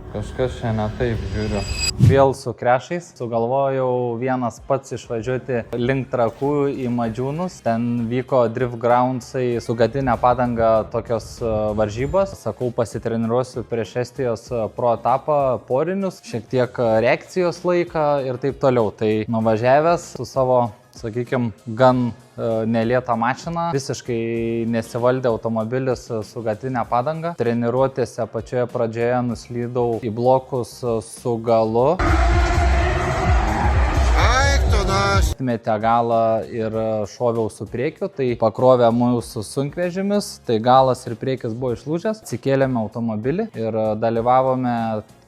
Kažkas čia ne taip žiūriu. Vėl su krešais. Sugalvojau vienas pats išvažiuoti link Trakų į Madžiūnus. Ten vyko Drift Groundsai su gatinė padanga tokios varžybos. Sakau, pasitreniruosiu prieš Estijos pro etapą porinius, šiek tiek reakcijos laiką ir taip toliau. Tai nuvažiavęs su savo, sakykime, gan nelėtą mašiną, visiškai nesivaldė automobilis su gatinė padanga. Treniruotėse pačioje pradžioje nuslydau į blokus su galu. Metė galą ir šoviau su priekiu, tai pakrovė mūsų sunkvežimis, tai galas ir priekis buvo išlūžęs. Atsikėlėme automobilį ir dalyvavome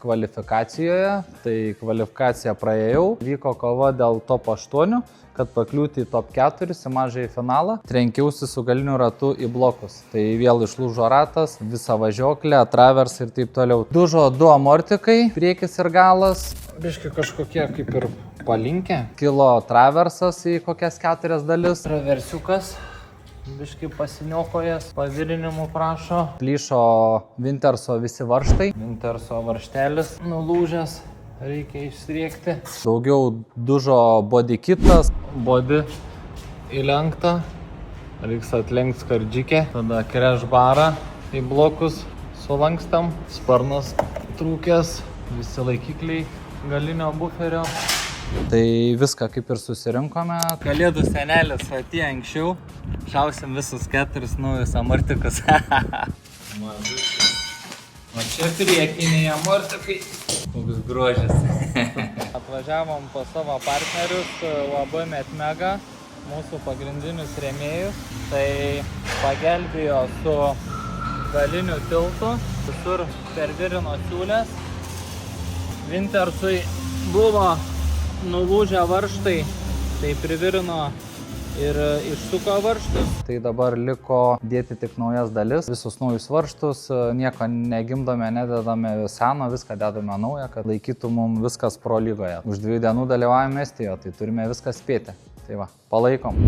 kvalifikacijoje, tai kvalifikaciją praėjau. Vyko kova dėl top 8, kad pakliūti į top 4 į mažąjį finalą. Trenkiausi su galiniu ratu į blokus. Tai vėl išlūžo ratas, visa važioklė, travers ir taip toliau. Dužo 2 amortikai, priekis ir galas. Biški kažkokie kaip ir palinkę. Kilo traversas į kokias 4 dalis. Traversiukas. Biškai pasiniokojas, pavirinimų prašo. Plyšo Winterso visi varžtai. Winterso varžtelis nulūžęs, reikia išsriekti. Daugiau dužo body kitas. Body įlenkta. Reiks atlenkt skardžikę. Tada crash barą į blokus sulankstam. Sparnas trūkęs, visi laikikliai galinio buferio. Tai viską kaip ir susirinkome. Kalėdų senelis atėjo anksčiau. Šausim visus 4 naujus amortikus. O čia priekiniai amortikai. Koks grožis. Atvažiavom pas savo partnerius UAB Metmega, mūsų pagrindinius rėmėjus. Tai pagelbėjo su galiniu tiltu. Visur pervirino siūlės. Wintersui buvo nulūžę varžtai, tai privirino ir išsuko varžtus. Tai dabar liko dėti tik naujas dalis, visus naujus varžtus, nieko negimdome, nededame seno, viską dedame naują, kad laikytų mums viskas pro lygoje. Už 2 dienų dalyvaujame Estijoje, tai turime viską spėti. Tai va, palaikom.